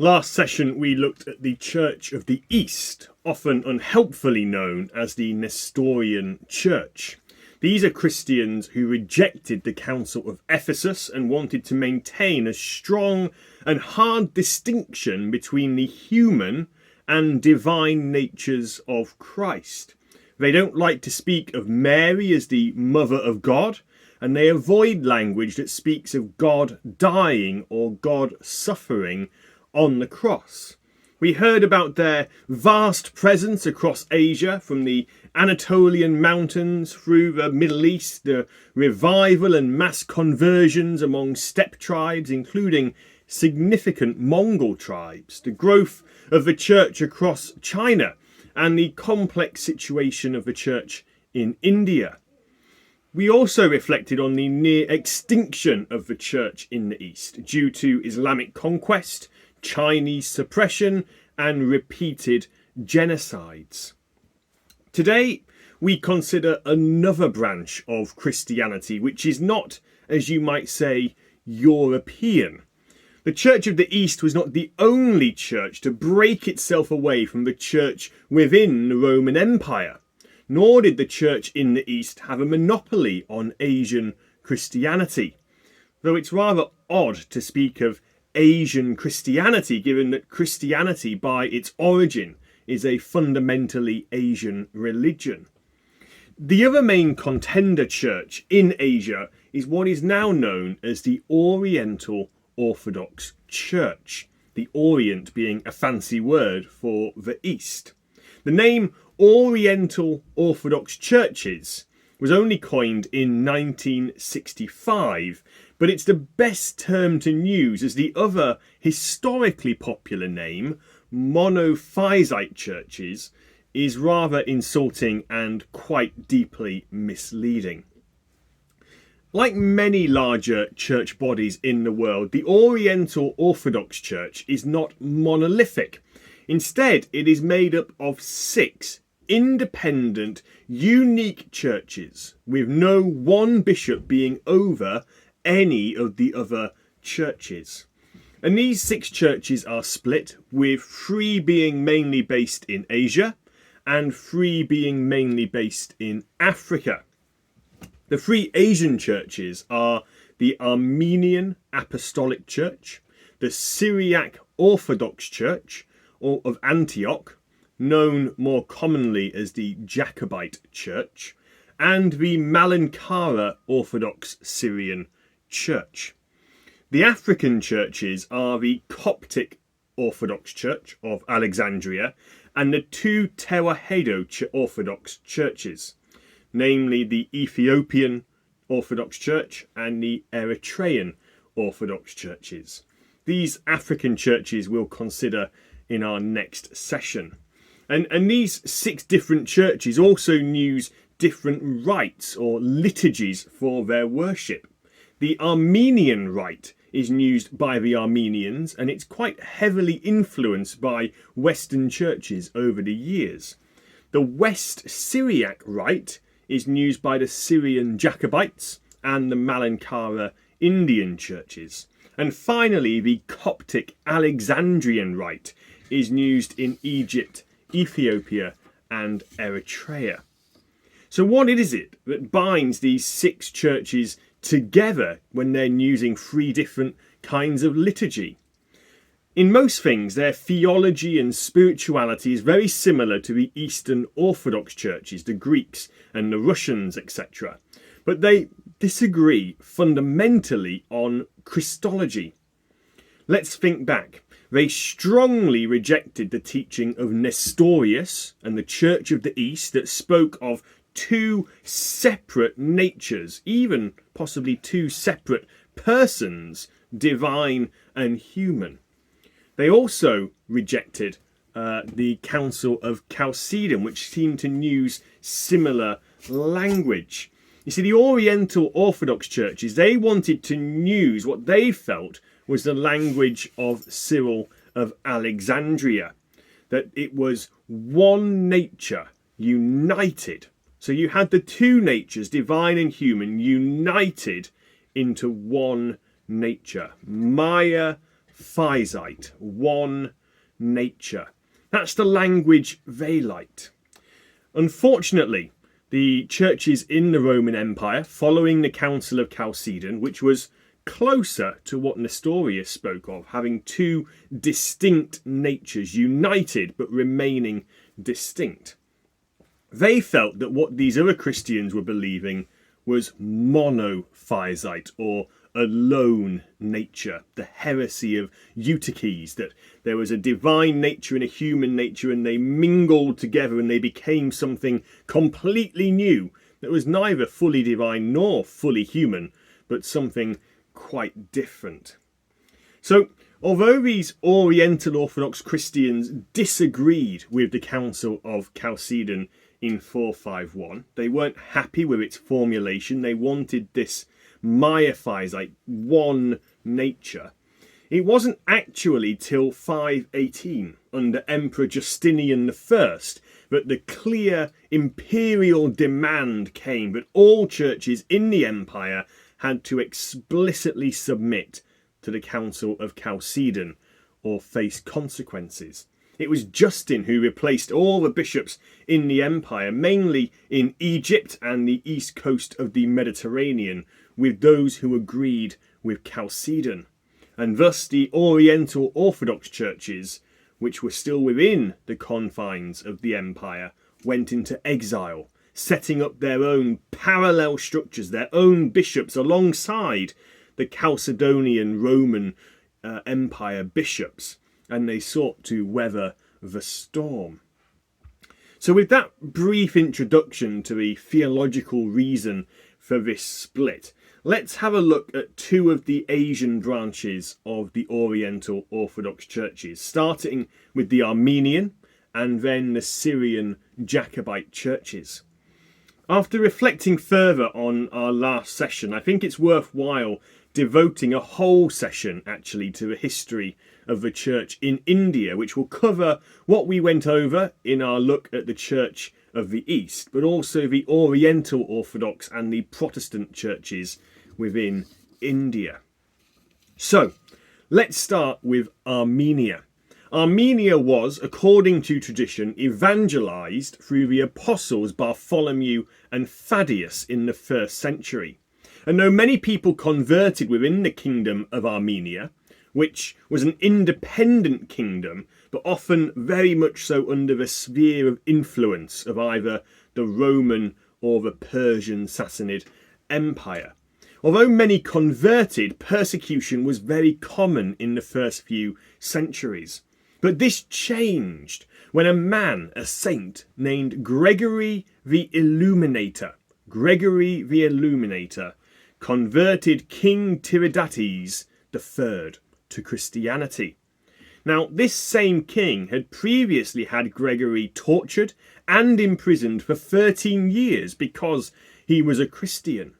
Last session we looked at the Church of the East, often unhelpfully known as the Nestorian Church. These are Christians who rejected the Council of Ephesus and wanted to maintain a strong and hard distinction between the human and divine natures of Christ. They don't like to speak of Mary as the Mother of God, and they avoid language that speaks of God dying or God suffering on the cross. We heard about their vast presence across Asia, from the Anatolian mountains through the Middle East, the revival and mass conversions among steppe tribes, including significant Mongol tribes, the growth of the church across China, and the complex situation of the church in India. We also reflected on the near extinction of the church in the East due to Islamic conquest, Chinese suppression, and repeated genocides. Today, we consider another branch of Christianity, which is not, as you might say, European. The Church of the East was not the only church to break itself away from the church within the Roman Empire, nor did the church in the East have a monopoly on Asian Christianity, though it's rather odd to speak of Asian Christianity, given that Christianity by its origin is a fundamentally Asian religion. The other main contender church in Asia is what is now known as the Oriental Orthodox Church, the Orient being a fancy word for the East. The name Oriental Orthodox Churches was only coined in 1965, but it's the best term to use, as the other historically popular name, Monophysite Churches, is rather insulting and quite deeply misleading. Like many larger church bodies in the world, the Oriental Orthodox Church is not monolithic. Instead, it is made up of 6 independent, unique churches, with no one bishop being over any of the other churches. And these 6 churches are split, with 3 being mainly based in Asia and 3 being mainly based in Africa. The 3 Asian churches are the Armenian Apostolic Church, the Syriac Orthodox Church of Antioch, known more commonly as the Jacobite Church, and the Malankara Orthodox Syrian Church. The African churches are the Coptic Orthodox Church of Alexandria and the 2 Tewahedo Orthodox churches, namely the Ethiopian Orthodox Church and the Eritrean Orthodox churches. These African churches we'll consider in our next session. And these 6 different churches also use different rites or liturgies for their worship. The Armenian rite is used by the Armenians, and it's quite heavily influenced by Western churches over the years. The West Syriac rite is used by the Syrian Jacobites and the Malankara Indian churches. And finally, the Coptic Alexandrian rite is used in Egypt, Ethiopia and Eritrea. So what is it that binds these 6 churches together when they're using 3 different kinds of liturgy? In most things, their theology and spirituality is very similar to the Eastern Orthodox churches, the Greeks and the Russians, etc. But they disagree fundamentally on Christology. Let's think back. They strongly rejected the teaching of Nestorius and the Church of the East that spoke of 2 separate natures, even possibly 2 separate persons, divine and human. They also rejected the Council of Chalcedon, which seemed to use similar language. You see, the Oriental Orthodox churches, they wanted to use what they felt was the language of Cyril of Alexandria, that it was one nature united. So you had the 2 natures, divine and human, united into one nature. Maya physite, one nature. That's the language they liked. Unfortunately, the churches in the Roman Empire, following the Council of Chalcedon, which was closer to what Nestorius spoke of, having two distinct natures, united but remaining distinct. They felt that what these other Christians were believing was monophysite, or a lone nature, the heresy of Eutyches, that there was a divine nature and a human nature and they mingled together and they became something completely new that was neither fully divine nor fully human, but something quite different. So, although these Oriental Orthodox Christians disagreed with the Council of Chalcedon in 451, they weren't happy with its formulation. They wanted this miaphysite, one nature. It wasn't actually till 518, under Emperor Justinian I, that the clear imperial demand came that all churches in the empire had to explicitly submit to the Council of Chalcedon or face consequences. It was Justin who replaced all the bishops in the empire, mainly in Egypt and the east coast of the Mediterranean, with those who agreed with Chalcedon. And thus the Oriental Orthodox Churches, which were still within the confines of the empire, went into exile, setting up their own parallel structures, their own bishops alongside the Chalcedonian Roman Empire bishops, and they sought to weather the storm. So with that brief introduction to the theological reason for this split, let's have a look at two of the Asian branches of the Oriental Orthodox Churches, starting with the Armenian and then the Syrian Jacobite churches. After reflecting further on our last session, I think it's worthwhile devoting a whole session actually to the history of the church in India, which will cover what we went over in our look at the Church of the East, but also the Oriental Orthodox and the Protestant churches within India. So, let's start with Armenia. Armenia was, according to tradition, evangelized through the apostles Bartholomew and Thaddeus in the 1st century. And though many people converted within the kingdom of Armenia, which was an independent kingdom, but often very much so under the sphere of influence of either the Roman or the Persian Sassanid Empire. Although many converted, persecution was very common in the first few centuries. But this changed when a man, a saint, named Gregory the Illuminator, converted King Tiridates III to Christianity. Now, this same king had previously had Gregory tortured and imprisoned for 13 years because he was a Christian.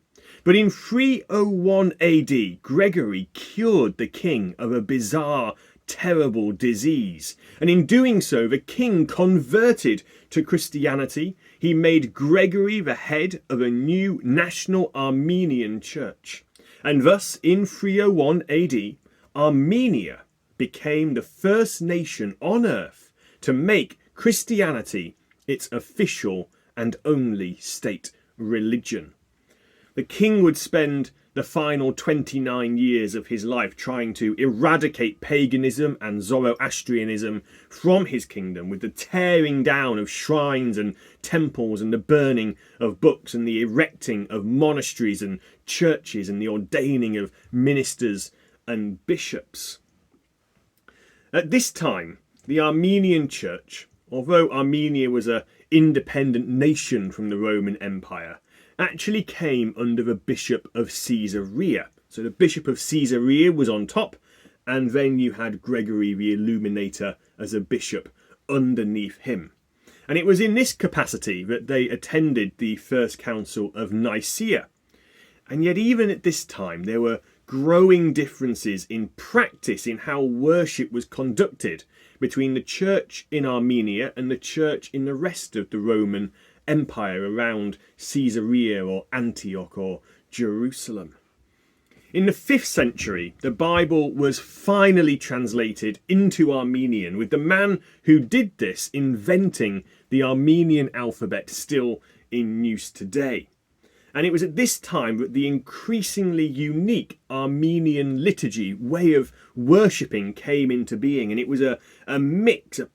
But in 301 AD, Gregory cured the king of a bizarre, terrible disease. And in doing so, the king converted to Christianity. He made Gregory the head of a new national Armenian church. And thus, in 301 AD, Armenia became the first nation on earth to make Christianity its official and only state religion. The king would spend the final 29 years of his life trying to eradicate paganism and Zoroastrianism from his kingdom, with the tearing down of shrines and temples and the burning of books and the erecting of monasteries and churches and the ordaining of ministers and bishops. At this time, the Armenian Church, although Armenia was an independent nation from the Roman Empire, actually came under the Bishop of Caesarea. So the Bishop of Caesarea was on top, and then you had Gregory the Illuminator as a bishop underneath him. And it was in this capacity that they attended the First Council of Nicaea. And yet even at this time there were growing differences in practice in how worship was conducted between the church in Armenia and the church in the rest of the Roman Empire around Caesarea or Antioch or Jerusalem. In the 5th century, the Bible was finally translated into Armenian, with the man who did this inventing the Armenian alphabet still in use today. And it was at this time that the increasingly unique Armenian liturgy way of worshipping came into being. And it was a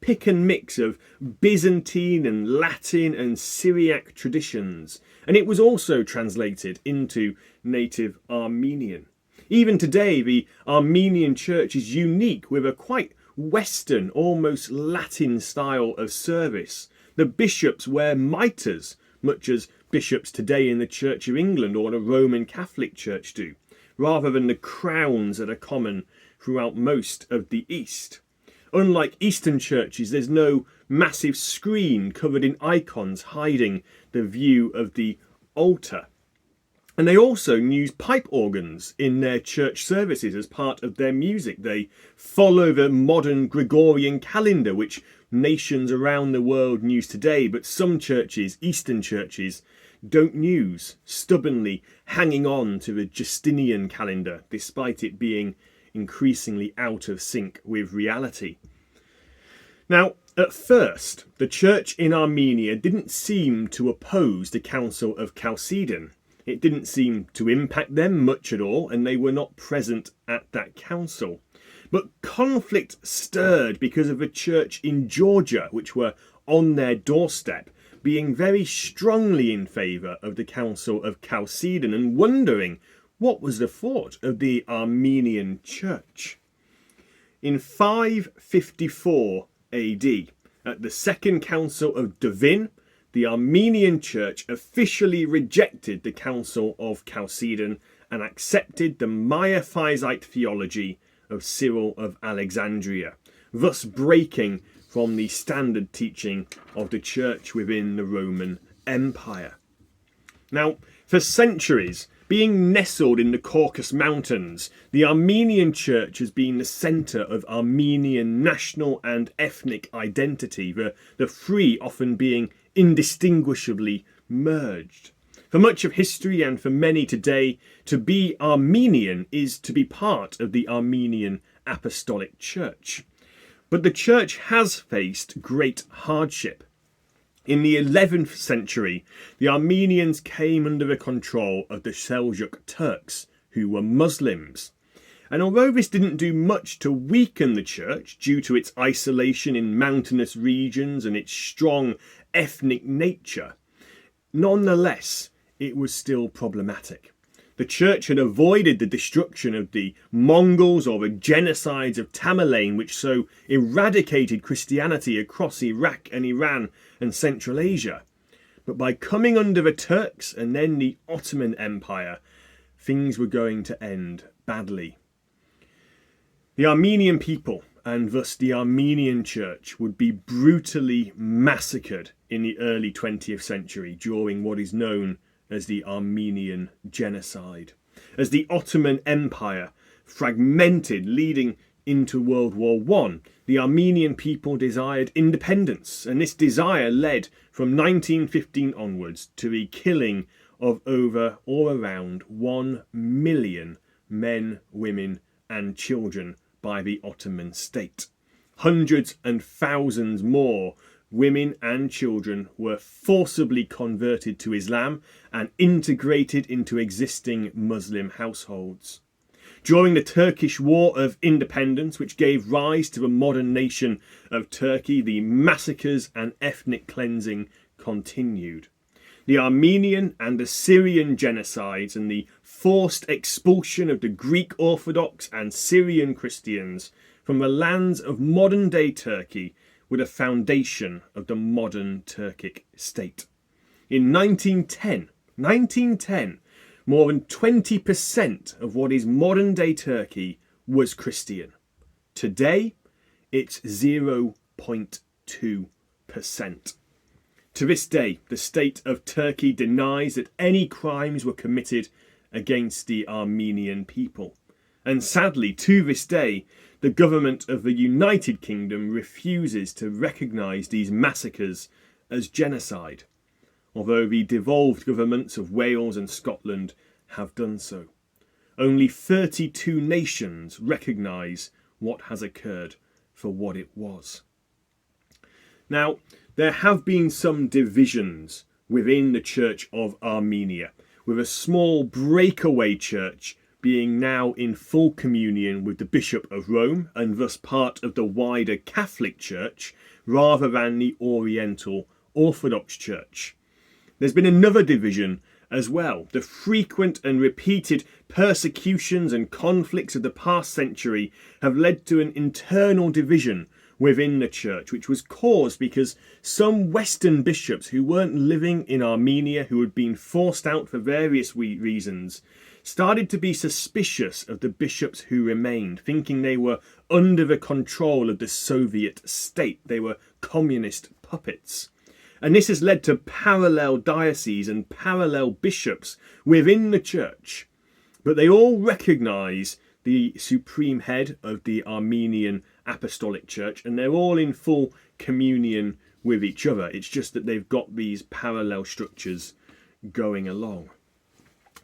pick and mix of Byzantine and Latin and Syriac traditions. And it was also translated into native Armenian. Even today, the Armenian Church is unique with a quite Western, almost Latin style of service. The bishops wear mitres, much as bishops today in the Church of England or the Roman Catholic Church do, rather than the crowns that are common throughout most of the East. Unlike Eastern churches, there's no massive screen covered in icons hiding the view of the altar. And they also use pipe organs in their church services as part of their music. They follow the modern Gregorian calendar, which nations around the world use today, but some churches, Eastern churches, don't use, stubbornly hanging on to the Justinian calendar, despite it being increasingly out of sync with reality. Now, at first, the church in Armenia didn't seem to oppose the Council of Chalcedon. It didn't seem to impact them much at all, and they were not present at that council. But conflict stirred because of a church in Georgia, which were on their doorstep, being very strongly in favour of the Council of Chalcedon and wondering what was the thought of the Armenian Church. In 554 AD, at the Second Council of Devin, the Armenian Church officially rejected the Council of Chalcedon and accepted the Miaphysite theology of Cyril of Alexandria, thus breaking from the standard teaching of the church within the Roman Empire. Now, for centuries, being nestled in the Caucasus Mountains, the Armenian Church has been the centre of Armenian national and ethnic identity, the three often being indistinguishably merged. For much of history and for many today, to be Armenian is to be part of the Armenian Apostolic Church. But the church has faced great hardship. In the 11th century, the Armenians came under the control of the Seljuk Turks, who were Muslims. And although this didn't do much to weaken the church due to its isolation in mountainous regions and its strong ethnic nature, nonetheless, it was still problematic. The church had avoided the destruction of the Mongols or the genocides of Tamerlane, which so eradicated Christianity across Iraq and Iran and Central Asia. But by coming under the Turks and then the Ottoman Empire, things were going to end badly. The Armenian people, and thus the Armenian Church, would be brutally massacred in the early 20th century during what is known as the Armenian Genocide. As the Ottoman Empire fragmented leading into World War I, the Armenian people desired independence, and this desire led from 1915 onwards to the killing of over or around 1 million men, women and children by the Ottoman state. Hundreds and thousands more women and children were forcibly converted to Islam and integrated into existing Muslim households. During the Turkish War of Independence, which gave rise to the modern nation of Turkey, the massacres and ethnic cleansing continued. The Armenian and the Syrian genocides and the forced expulsion of the Greek Orthodox and Syrian Christians from the lands of modern-day Turkey were the foundation of the modern Turkic state. In 1910, more than 20% of what is modern-day Turkey was Christian. Today, it's 0.2%. To this day, the state of Turkey denies that any crimes were committed against the Armenian people. And sadly, to this day, the government of the United Kingdom refuses to recognise these massacres as genocide, although the devolved governments of Wales and Scotland have done so. only 32 nations recognise what has occurred for what it was. Now, there have been some divisions within the Church of Armenia, with a small breakaway church being now in full communion with the Bishop of Rome and thus part of the wider Catholic Church rather than the Oriental Orthodox Church. There's been another division as well. The frequent and repeated persecutions and conflicts of the past century have led to an internal division within the church, which was caused because some Western bishops who weren't living in Armenia, who had been forced out for various reasons, started to be suspicious of the bishops who remained, thinking they were under the control of the Soviet state. They were communist puppets. And this has led to parallel dioceses and parallel bishops within the church. But they all recognise the supreme head of the Armenian Apostolic Church, and they're all in full communion with each other. It's just that they've got these parallel structures going along.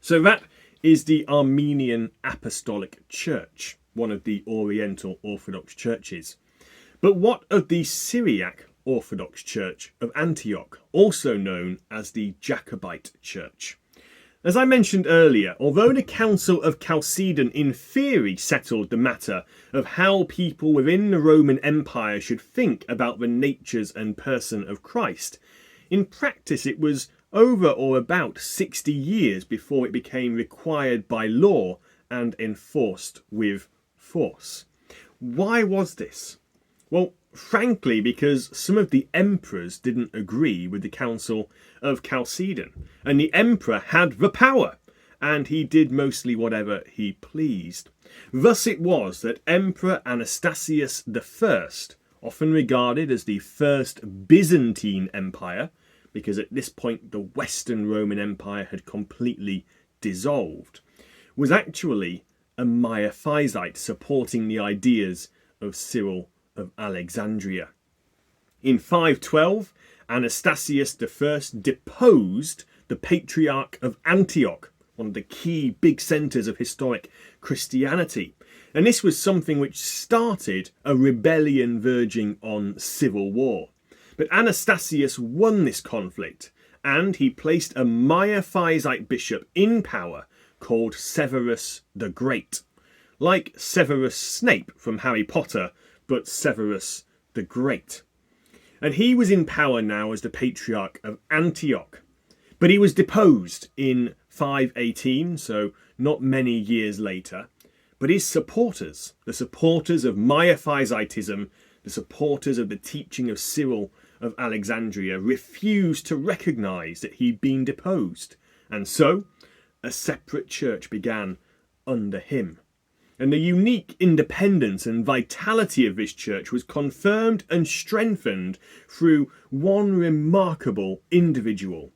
So that is the Armenian Apostolic Church, one of the Oriental Orthodox Churches. But what of the Syriac Orthodox Church of Antioch, also known as the Jacobite Church? As I mentioned earlier, although the Council of Chalcedon in theory settled the matter of how people within the Roman Empire should think about the natures and person of Christ, in practice it was over or about 60 years before it became required by law and enforced with force. Why was this? Well, frankly, because some of the emperors didn't agree with the Council of Chalcedon, and the emperor had the power, and he did mostly whatever he pleased. Thus it was that Emperor Anastasius I, often regarded as the first Byzantine Empire, because at this point the Western Roman Empire had completely dissolved, was actually a Miaphysite supporting the ideas of Cyril of Alexandria. In 512, Anastasius I deposed the Patriarch of Antioch, one of the key big centres of historic Christianity. And this was something which started a rebellion verging on civil war. But Anastasius won this conflict, and he placed a Miaphysite bishop in power called Severus the Great. Like Severus Snape from Harry Potter, but Severus the Great. And he was in power now as the Patriarch of Antioch. But he was deposed in 518, so not many years later. But his supporters, the supporters of Miaphysitism, the supporters of the teaching of Cyril of Alexandria, refused to recognise that he'd been deposed. And so a separate church began under him. And the unique independence and vitality of this church was confirmed and strengthened through one remarkable individual,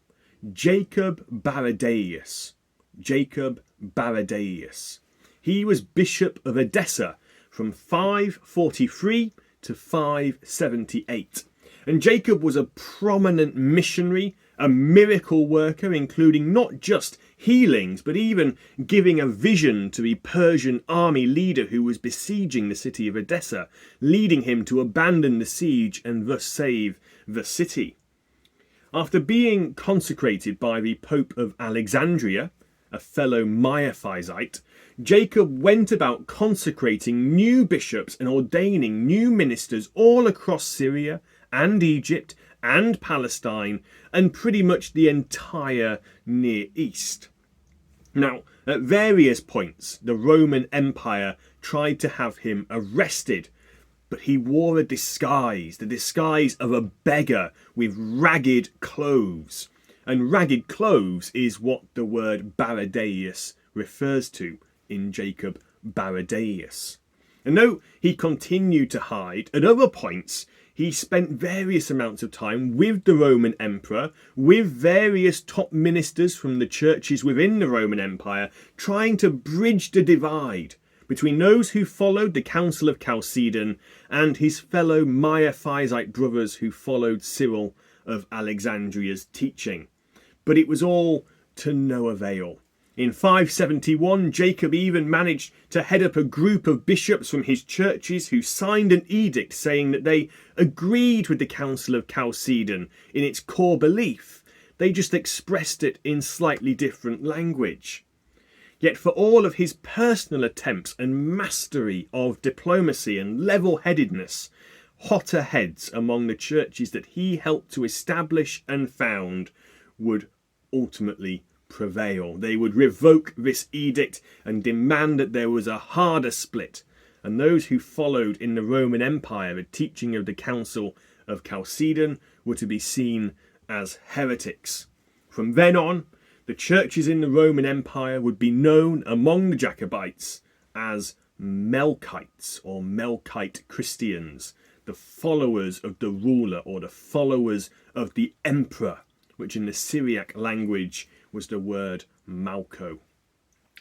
Jacob Baradaeus. Jacob Baradaeus. He was Bishop of Edessa from 543 to 578. And Jacob was a prominent missionary, a miracle worker, including not just healings, but even giving a vision to the Persian army leader who was besieging the city of Edessa, leading him to abandon the siege and thus save the city. After being consecrated by the Pope of Alexandria, a fellow Miaphysite, Jacob went about consecrating new bishops and ordaining new ministers all across Syria and Egypt and Palestine and pretty much the entire Near East. Now, at various points, the Roman Empire tried to have him arrested, but he wore a disguise, the disguise of a beggar with ragged clothes. And ragged clothes is what the word Baradaeus refers to in Jacob Baradaeus. And though he continued to hide, at other points he spent various amounts of time with the Roman emperor, with various top ministers from the churches within the Roman Empire, trying to bridge the divide between those who followed the Council of Chalcedon and his fellow Miaphysite brothers who followed Cyril of Alexandria's teaching. But it was all to no avail. In 571, Jacob even managed to head up a group of bishops from his churches who signed an edict saying that they agreed with the Council of Chalcedon in its core belief. They just expressed it in slightly different language. Yet for all of his personal attempts and mastery of diplomacy and level-headedness, hotter heads among the churches that he helped to establish and found would ultimately prevail. They would revoke this edict and demand that there was a harder split, and those who followed in the Roman Empire the teaching of the Council of Chalcedon were to be seen as heretics. From then on, the churches in the Roman Empire would be known among the Jacobites as Melkites or Melkite Christians, the followers of the ruler or the followers of the emperor, which in the Syriac language was the word Malko.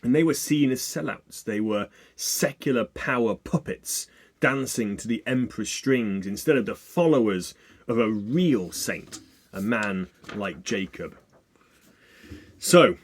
And they were seen as sellouts. They were secular power puppets dancing to the emperor's strings instead of the followers of a real saint, a man like Jacob. So,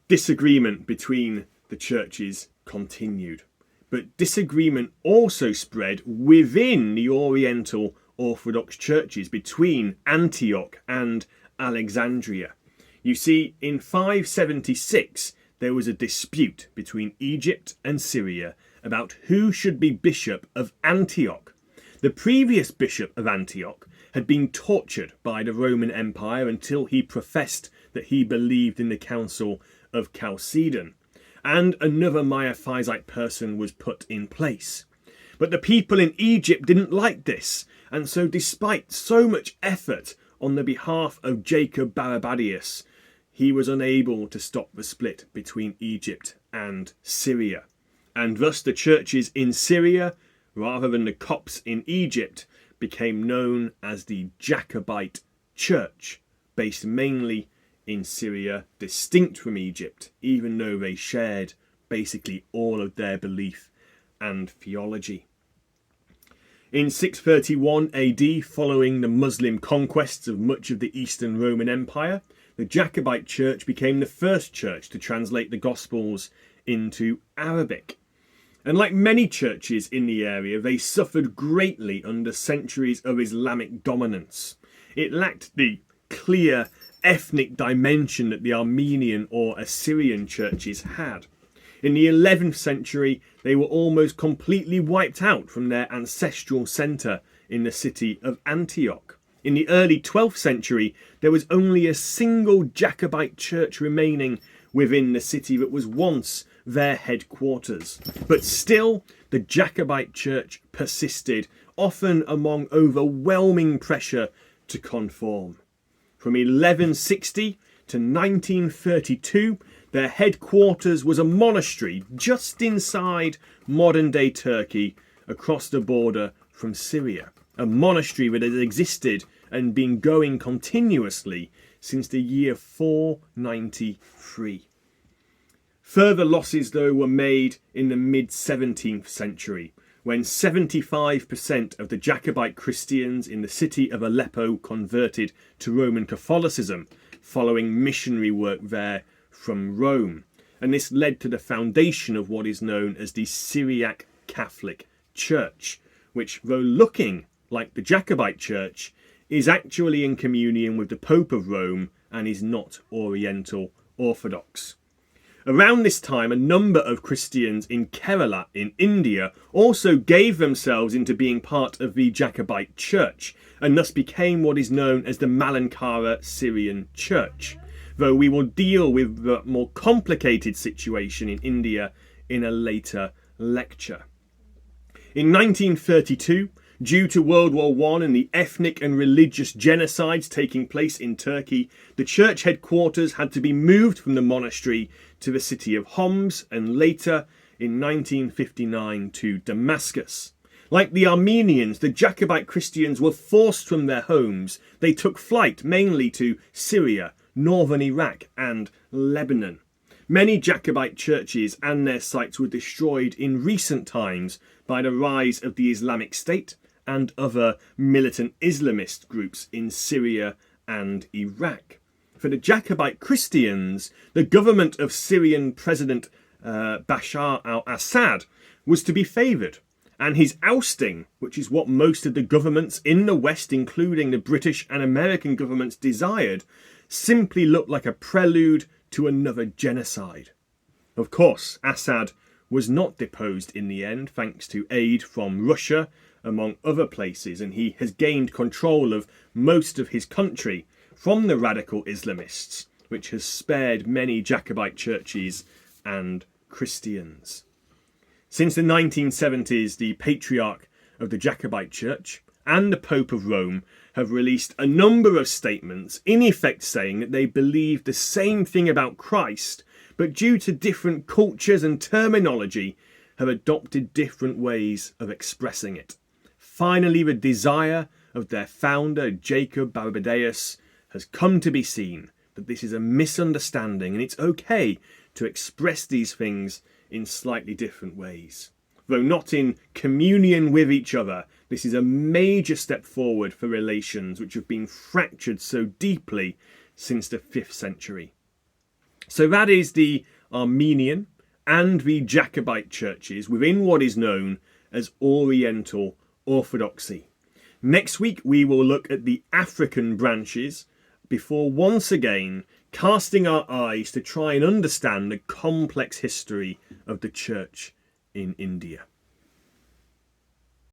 disagreement between the churches continued. But disagreement also spread within the Oriental Orthodox Churches between Antioch and Alexandria. You see, in 576, there was a dispute between Egypt and Syria about who should be bishop of Antioch. The previous bishop of Antioch had been tortured by the Roman Empire until he professed that he believed in the Council of Chalcedon, and another Miaphysite person was put in place. But the people in Egypt didn't like this, and so despite so much effort on the behalf of Jacob Baradaeus, he was unable to stop the split between Egypt and Syria. And thus the churches in Syria, rather than the Copts in Egypt, became known as the Jacobite Church, based mainly in Syria, distinct from Egypt, even though they shared basically all of their belief and theology. In 631 AD, following the Muslim conquests of much of the Eastern Roman Empire, the Jacobite Church became the first church to translate the Gospels into Arabic. And like many churches in the area, they suffered greatly under centuries of Islamic dominance. It lacked the clear ethnic dimension that the Armenian or Assyrian churches had. In the 11th century, they were almost completely wiped out from their ancestral centre in the city of Antioch. In the early 12th century, there was only a single Jacobite church remaining within the city that was once their headquarters. But still, the Jacobite Church persisted, often among overwhelming pressure to conform. From 1160 to 1932, their headquarters was a monastery just inside modern-day Turkey, across the border from Syria. A monastery that has existed and been going continuously since the year 493. Further losses, though, were made in the mid-17th century, when 75% of the Jacobite Christians in the city of Aleppo converted to Roman Catholicism, following missionary work there from Rome. And this led to the foundation of what is known as the Syriac Catholic Church, which, though looking like the Jacobite Church, is actually in communion with the Pope of Rome and is not Oriental Orthodox. Around this time, a number of Christians in Kerala in India also gave themselves into being part of the Jacobite Church, and thus became what is known as the Malankara Syrian Church, though we will deal with the more complicated situation in India in a later lecture. In 1932, due to World War I and the ethnic and religious genocides taking place in Turkey, the church headquarters had to be moved from the monastery to the city of Homs, and later in 1959 to Damascus. Like the Armenians, the Jacobite Christians were forced from their homes. They took flight mainly to Syria, northern Iraq and Lebanon. Many Jacobite churches and their sites were destroyed in recent times by the rise of the Islamic State and other militant Islamist groups in Syria and Iraq. For the Jacobite Christians, the government of Syrian President Bashar al-Assad was to be favoured, and his ousting, which is what most of the governments in the West, including the British and American governments, desired, simply looked like a prelude to another genocide. Of course, Assad was not deposed in the end, thanks to aid from Russia, among other places, and he has gained control of most of his country from the radical Islamists, which has spared many Jacobite churches and Christians. Since the 1970s, the Patriarch of the Jacobite Church and the Pope of Rome have released a number of statements, in effect saying that they believe the same thing about Christ, but due to different cultures and terminology, have adopted different ways of expressing it. Finally, the desire of their founder, Jacob Baradaeus, has come to be seen, that this is a misunderstanding and it's okay to express these things in slightly different ways. Though not in communion with each other, this is a major step forward for relations which have been fractured so deeply since the 5th century. So that is the Armenian and the Jacobite churches within what is known as Oriental Orthodoxy. Next week we will look at the African branches before once again casting our eyes to try and understand the complex history of the church in India.